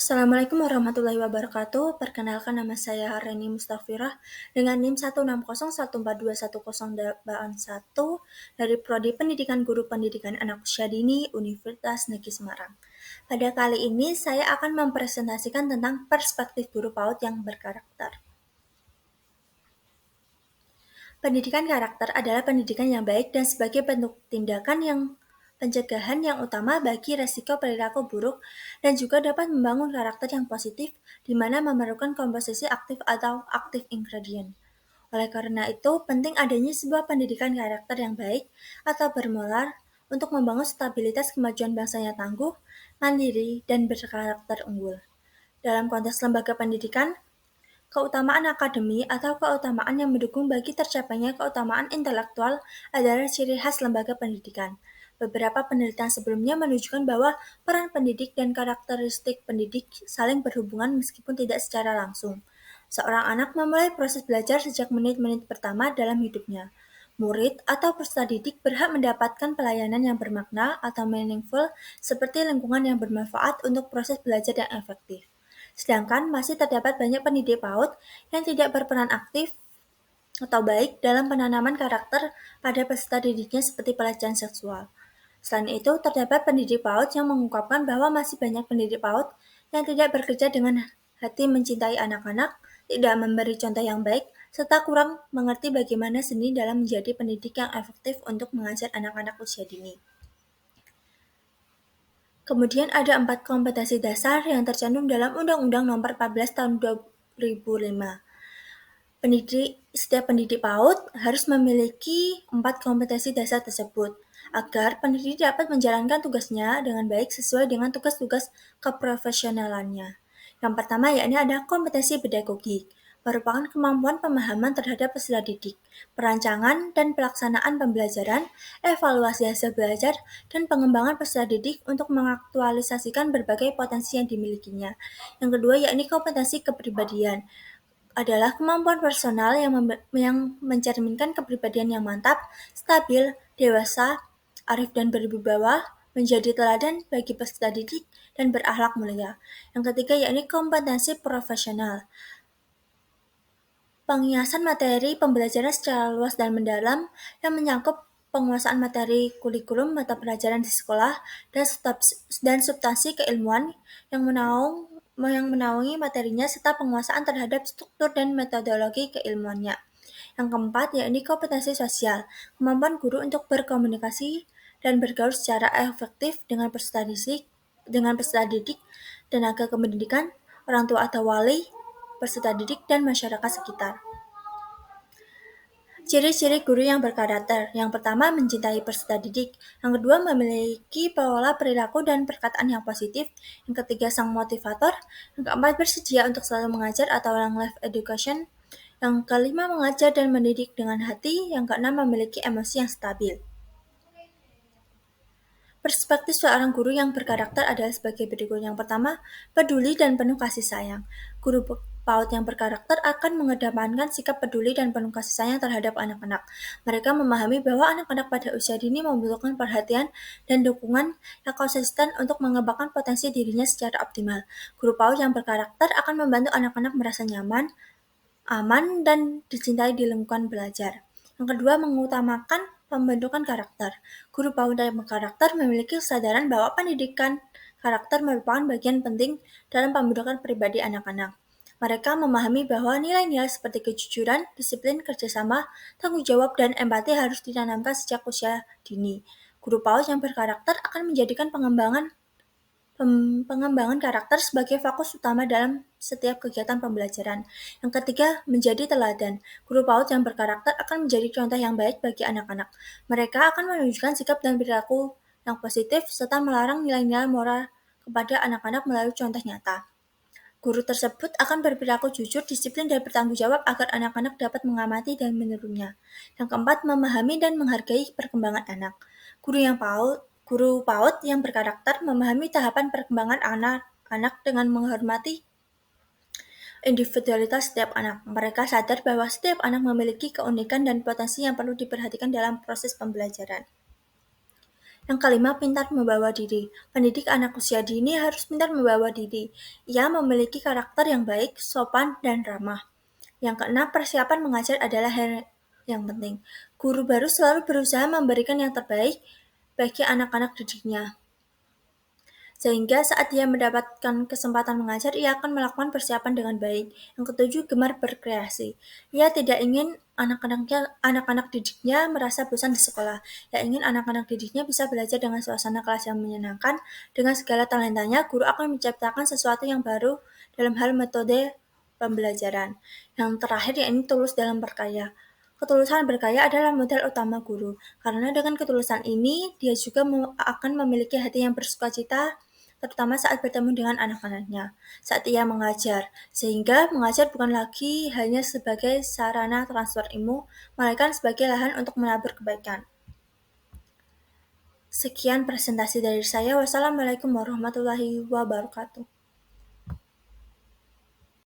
Assalamualaikum warahmatullahi wabarakatuh. Perkenalkan nama saya Reni Mustafirah dengan NIM 160142108 dari Prodi Pendidikan Guru Pendidikan Anak Usia Dini Universitas Negeri Semarang. Pada kali ini saya akan mempresentasikan tentang perspektif guru PAUD yang berkarakter. Pendidikan karakter adalah pendidikan yang baik dan sebagai bentuk tindakan yang pencegahan yang utama bagi resiko perilaku buruk dan juga dapat membangun karakter yang positif di mana memerlukan komposisi aktif atau aktif ingredient. Oleh karena itu, penting adanya sebuah pendidikan karakter yang baik atau bermoral untuk membangun stabilitas kemajuan bangsanya tangguh, mandiri, dan berkarakter unggul. Dalam konteks lembaga pendidikan, keutamaan akademi atau keutamaan yang mendukung bagi tercapainya keutamaan intelektual adalah ciri khas lembaga pendidikan. Beberapa penelitian sebelumnya menunjukkan bahwa peran pendidik dan karakteristik pendidik saling berhubungan meskipun tidak secara langsung. Seorang anak memulai proses belajar sejak menit-menit pertama dalam hidupnya. Murid atau peserta didik berhak mendapatkan pelayanan yang bermakna atau meaningful seperti lingkungan yang bermanfaat untuk proses belajar yang efektif. Sedangkan masih terdapat banyak pendidik PAUD yang tidak berperan aktif atau baik dalam penanaman karakter pada peserta didiknya seperti pelecehan seksual. Selain itu, terdapat pendidik PAUD yang mengungkapkan bahwa masih banyak pendidik PAUD yang tidak bekerja dengan hati mencintai anak-anak, tidak memberi contoh yang baik, serta kurang mengerti bagaimana seni dalam menjadi pendidik yang efektif untuk mengajar anak-anak usia dini. Kemudian ada 4 kompetensi dasar yang tercantum dalam Undang-Undang Nomor 14 Tahun 2005. Setiap pendidik PAUD harus memiliki 4 kompetensi dasar tersebut agar pendidik dapat menjalankan tugasnya dengan baik sesuai dengan tugas-tugas keprofesionalannya. Yang pertama yakni ada kompetensi pedagogik, merupakan kemampuan pemahaman terhadap peserta didik, perancangan dan pelaksanaan pembelajaran, evaluasi hasil belajar, dan pengembangan peserta didik untuk mengaktualisasikan berbagai potensi yang dimilikinya. Yang kedua yakni kompetensi kepribadian, adalah kemampuan personal yang mencerminkan kepribadian yang mantap, stabil, dewasa, arif dan berwibawa, menjadi teladan bagi peserta didik, dan berakhlak mulia. Yang ketiga yakni kompetensi profesional, pengiasan materi pembelajaran secara luas dan mendalam yang menyangkut penguasaan materi kurikulum mata pelajaran di sekolah dan substansi keilmuan yang menaungi materinya serta penguasaan terhadap struktur dan metodologi keilmuannya. Yang keempat yakni kompetensi sosial, kemampuan guru untuk berkomunikasi dan bergaul secara efektif dengan peserta didik, tenaga kependidikan, orang tua atau wali, peserta didik, dan masyarakat sekitar. Ciri-ciri guru yang berkarakter. Yang pertama, mencintai peserta didik. Yang kedua, memiliki pola perilaku dan perkataan yang positif. Yang ketiga, sang motivator. Yang keempat, bersedia untuk selalu mengajar atau long life education. Yang kelima, mengajar dan mendidik dengan hati. Yang keenam, memiliki emosi yang stabil. Perspektif seorang guru yang berkarakter adalah sebagai berikut. Yang pertama, peduli dan penuh kasih sayang. Guru PAUD yang berkarakter akan mengedepankan sikap peduli dan penuh kasih sayang terhadap anak-anak. Mereka memahami bahwa anak-anak pada usia dini membutuhkan perhatian dan dukungan yang konsisten untuk mengembangkan potensi dirinya secara optimal. Guru PAUD yang berkarakter akan membantu anak-anak merasa nyaman, aman, dan dicintai di lingkungan belajar. Yang kedua, mengutamakan pembentukan karakter. Guru PAUD yang berkarakter memiliki kesadaran bahwa pendidikan karakter merupakan bagian penting dalam pembentukan pribadi anak-anak. Mereka memahami bahwa nilai-nilai seperti kejujuran, disiplin, kerjasama, tanggung jawab, dan empati harus ditanamkan sejak usia dini. Guru PAUD yang berkarakter akan menjadikan pengembangan karakter sebagai fokus utama dalam setiap kegiatan pembelajaran. Yang ketiga, menjadi teladan. Guru PAUD yang berkarakter akan menjadi contoh yang baik bagi anak-anak. Mereka akan menunjukkan sikap dan perilaku yang positif serta melarang nilai-nilai moral kepada anak-anak melalui contoh nyata. Guru tersebut akan berperilaku jujur, disiplin, dan bertanggung jawab agar anak-anak dapat mengamati dan menirunya. Yang keempat, memahami dan menghargai perkembangan anak. Guru PAUD yang berkarakter memahami tahapan perkembangan anak-anak dengan menghormati individualitas setiap anak. Mereka sadar bahwa setiap anak memiliki keunikan dan potensi yang perlu diperhatikan dalam proses pembelajaran. Yang kelima, pintar membawa diri. Pendidik anak usia dini harus pintar membawa diri. Ia memiliki karakter yang baik, sopan, dan ramah. Yang keenam, persiapan mengajar adalah hal yang penting. Guru baru selalu berusaha memberikan yang terbaik bagi anak-anak didiknya. Sehingga saat dia mendapatkan kesempatan mengajar, ia akan melakukan persiapan dengan baik. Yang ketujuh, gemar berkreasi. Ia tidak ingin anak-anak didiknya merasa bosan di sekolah. Ia ingin anak-anak didiknya bisa belajar dengan suasana kelas yang menyenangkan. Dengan segala talentanya, guru akan menciptakan sesuatu yang baru dalam hal metode pembelajaran. Yang terakhir, yakni tulus dalam berkarya. Ketulusan berkarya adalah modal utama guru, karena dengan ketulusan ini, dia juga akan memiliki hati yang bersukacita, terutama saat bertemu dengan anak-anaknya, saat ia mengajar. Sehingga mengajar bukan lagi hanya sebagai sarana transfer ilmu, melainkan sebagai lahan untuk menabur kebaikan. Sekian presentasi dari saya. Wassalamualaikum warahmatullahi wabarakatuh.